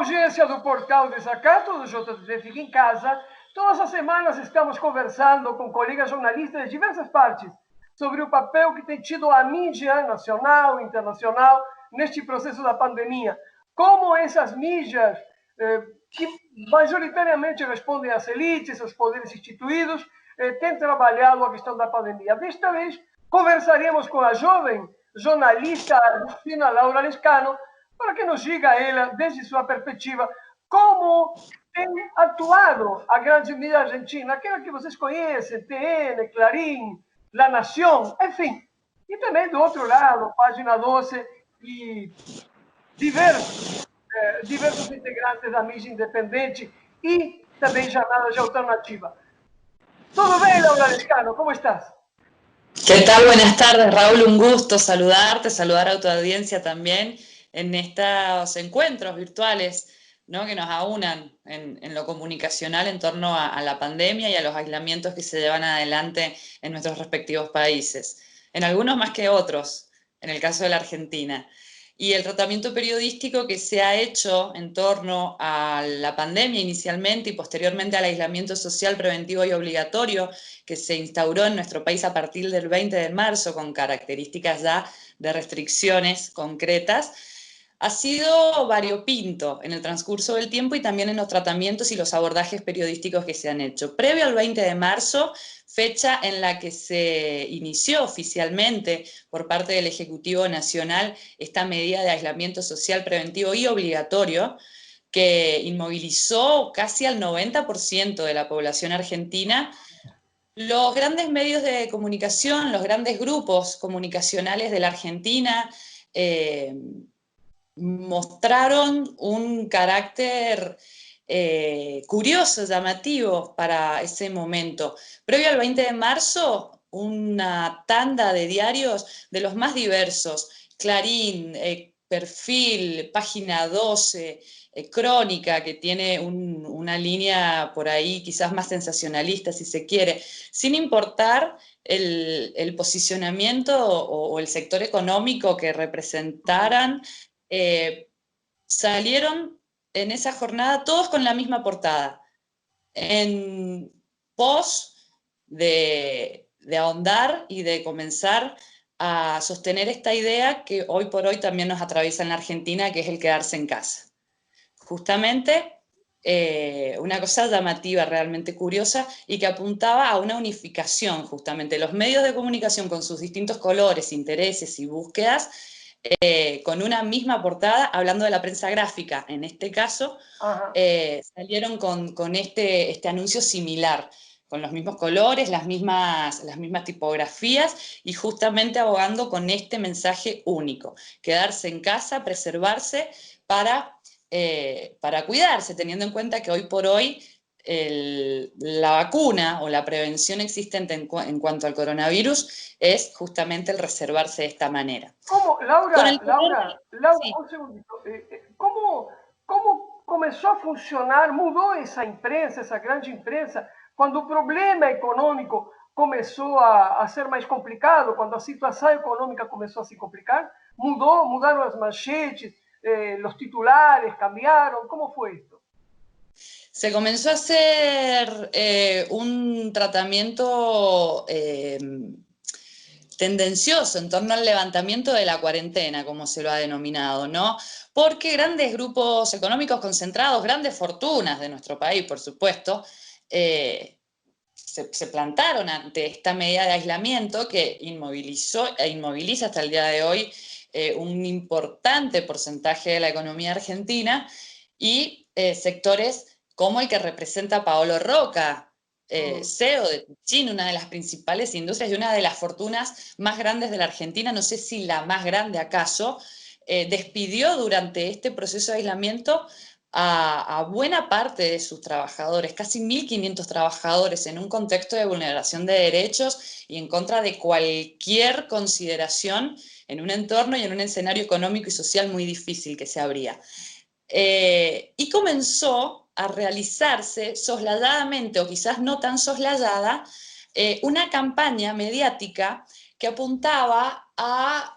audiência do Portal Desacato, do JTV Fica em Casa, todas as semanas estamos conversando com colegas jornalistas de diversas partes sobre o papel que tem tido a mídia nacional, internacional, neste processo da pandemia. Como essas mídias, que majoritariamente respondem às elites, aos poderes instituídos, têm trabalhado a questão da pandemia. Desta vez, conversaremos com a jovem jornalista argentina Laura Lescano, para que nos diga ela, desde sua perspectiva, como tem atuado a grande mídia argentina, aquela que vocês conhecem, TN, Clarín, La Nación, enfim. E também, do outro lado, Página 12 e diversos integrantes da mídia independente e também jornadas de alternativa. Tudo bem, Laura Lescano? Como estás? ¿Qué tal? Buenas tardes, Raúl. Un gusto saludarte, saludar a tu audiencia también en estos encuentros virtuales, ¿no?, que nos aunan en lo comunicacional en torno a la pandemia y a los aislamientos que se llevan adelante en nuestros respectivos países. En algunos más que otros, en el caso de la Argentina. Y el tratamiento periodístico que se ha hecho en torno a la pandemia inicialmente y posteriormente al aislamiento social preventivo y obligatorio que se instauró en nuestro país a partir del 20 de marzo con características ya de restricciones concretas, ha sido variopinto en el transcurso del tiempo y también en los tratamientos y los abordajes periodísticos que se han hecho. Previo al 20 de marzo, fecha en la que se inició oficialmente por parte del Ejecutivo Nacional esta medida de aislamiento social preventivo y obligatorio que inmovilizó casi al 90% de la población argentina. Los grandes medios de comunicación, los grandes grupos comunicacionales de la Argentina mostraron un carácter curioso, llamativo para ese momento. Previo al 20 de marzo, una tanda de diarios de los más diversos, Clarín, Perfil, Página 12, Crónica, que tiene una línea por ahí quizás más sensacionalista, si se quiere, sin importar el posicionamiento o el sector económico que representaran, salieron en esa jornada todos con la misma portada, en pos de ahondar y de comenzar a sostener esta idea que hoy por hoy también nos atraviesa en la Argentina, que es el quedarse en casa. Justamente una cosa llamativa, realmente curiosa, y que apuntaba a una unificación, justamente. Los medios de comunicación con sus distintos colores, intereses y búsquedas, con una misma portada, hablando de la prensa gráfica, en este caso, salieron con este anuncio similar, con los mismos colores, las mismas tipografías y justamente abogando con este mensaje único: quedarse en casa, preservarse para cuidarse, teniendo en cuenta que hoy por hoy la vacuna o la prevención existente en cuanto al coronavirus es justamente el reservarse de esta manera. ¿Cómo, Laura, sí. un segundito, ¿cómo comenzó a funcionar, mudó esa imprensa, esa grande imprensa, cuando el problema económico comenzó a ser más complicado, cuando la situación económica comenzó a se complicar? Mudaron las manchetes, los titulares cambiaron, ¿cómo fue esto? Se comenzó a hacer un tratamiento tendencioso en torno al levantamiento de la cuarentena, como se lo ha denominado, ¿no? Porque grandes grupos económicos concentrados, grandes fortunas de nuestro país, por supuesto, se plantaron ante esta medida de aislamiento que inmovilizó e inmoviliza hasta el día de hoy un importante porcentaje de la economía argentina y sectores como el que representa Paolo Roca, CEO de Tuchin, una de las principales industrias y una de las fortunas más grandes de la Argentina, no sé si la más grande acaso, despidió durante este proceso de aislamiento a buena parte de sus trabajadores, casi 1.500 trabajadores, en un contexto de vulneración de derechos y en contra de cualquier consideración en un entorno y en un escenario económico y social muy difícil que se abría. Y comenzó a realizarse soslayadamente, o quizás no tan soslayada, una campaña mediática que apuntaba a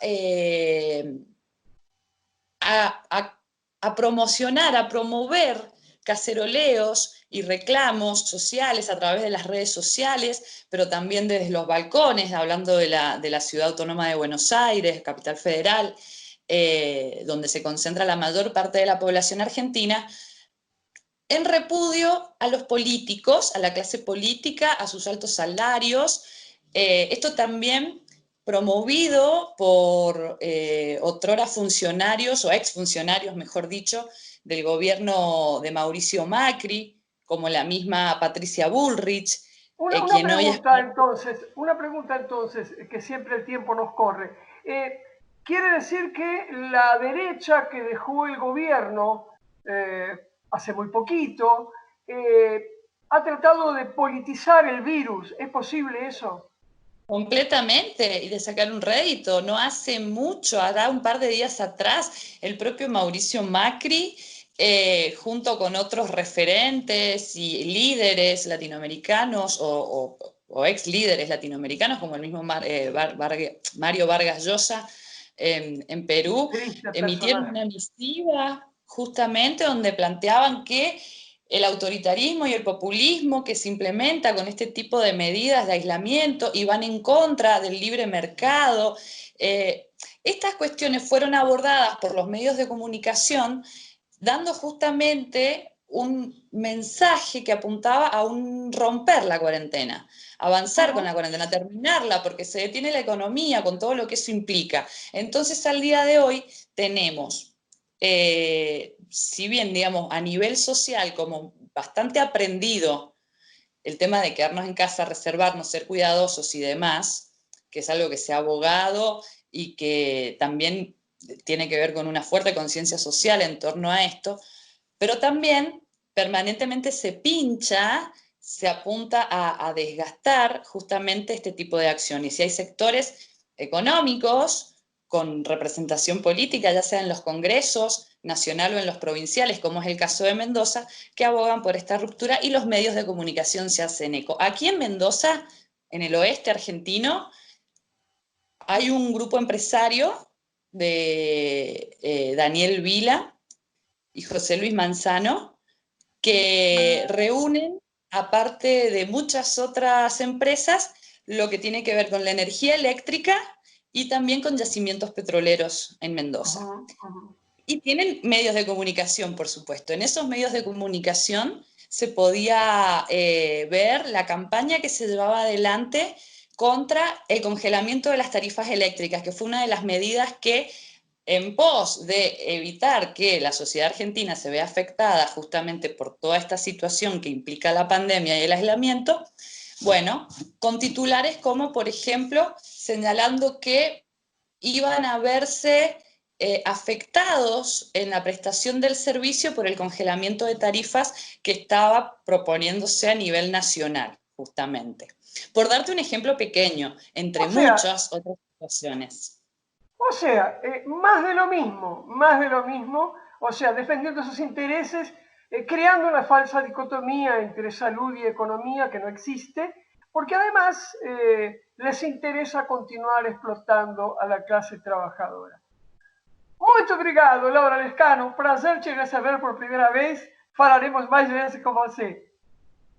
a promocionar, a promover caceroleos y reclamos sociales a través de las redes sociales, pero también desde los balcones, hablando de la Ciudad Autónoma de Buenos Aires, capital federal, donde se concentra la mayor parte de la población argentina, en repudio a los políticos, a la clase política, a sus altos salarios. Esto también promovido por otrora funcionarios, o exfuncionarios, mejor dicho, del gobierno de Mauricio Macri, como la misma Patricia Bullrich, Una quien hoy es... una pregunta entonces, que siempre el tiempo nos corre. ¿Quiere decir que la derecha que dejó el gobierno hace muy poquito ha tratado de politizar el virus? ¿Es posible eso? Completamente, y de sacar un rédito. No hace mucho, hará un par de días atrás, el propio Mauricio Macri, junto con otros referentes y líderes latinoamericanos o ex líderes latinoamericanos, como el mismo Mario Vargas Llosa en Perú, Triste emitieron personaje. una misiva justamente donde planteaban que el autoritarismo y el populismo que se implementa con este tipo de medidas de aislamiento y van en contra del libre mercado. Estas cuestiones fueron abordadas por los medios de comunicación dando justamente un mensaje que apuntaba a un romper la cuarentena, avanzar con la cuarentena, terminarla, porque se detiene la economía con todo lo que eso implica. Entonces, al día de hoy tenemos si bien, digamos, a nivel social, como bastante aprendido el tema de quedarnos en casa, reservarnos, ser cuidadosos y demás, que es algo que se ha abogado y que también tiene que ver con una fuerte conciencia social en torno a esto, pero también permanentemente se pincha, se apunta a desgastar justamente este tipo de acciones. Y hay sectores económicos con representación política, ya sea en los congresos nacional o en los provinciales, como es el caso de Mendoza, que abogan por esta ruptura y los medios de comunicación se hacen eco. Aquí en Mendoza, en el oeste argentino, hay un grupo empresario de Daniel Vila y José Luis Manzano, que reúnen, aparte de muchas otras empresas, lo que tiene que ver con la energía eléctrica y también con yacimientos petroleros en Mendoza. Y tienen medios de comunicación, por supuesto. En esos medios de comunicación se podía ver la campaña que se llevaba adelante contra el congelamiento de las tarifas eléctricas, que fue una de las medidas que, en pos de evitar que la sociedad argentina se vea afectada justamente por toda esta situación que implica la pandemia y el aislamiento, bueno, con titulares como, por ejemplo, señalando que iban a verse afectados en la prestación del servicio por el congelamiento de tarifas que estaba proponiéndose a nivel nacional, justamente. Por darte un ejemplo pequeño, entre O sea, muchas otras situaciones. Más de lo mismo, o sea, defendiendo sus intereses, creando una falsa dicotomía entre salud y economía que no existe, porque además les interesa continuar explotando a la clase trabajadora. Muito obrigado, Laura Lescano. Prazer te receber por primeira vez. Falaremos mais vezes com você.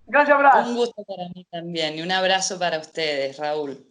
Grande Un abraço. gusto para mí también y un abrazo para ustedes, Raúl.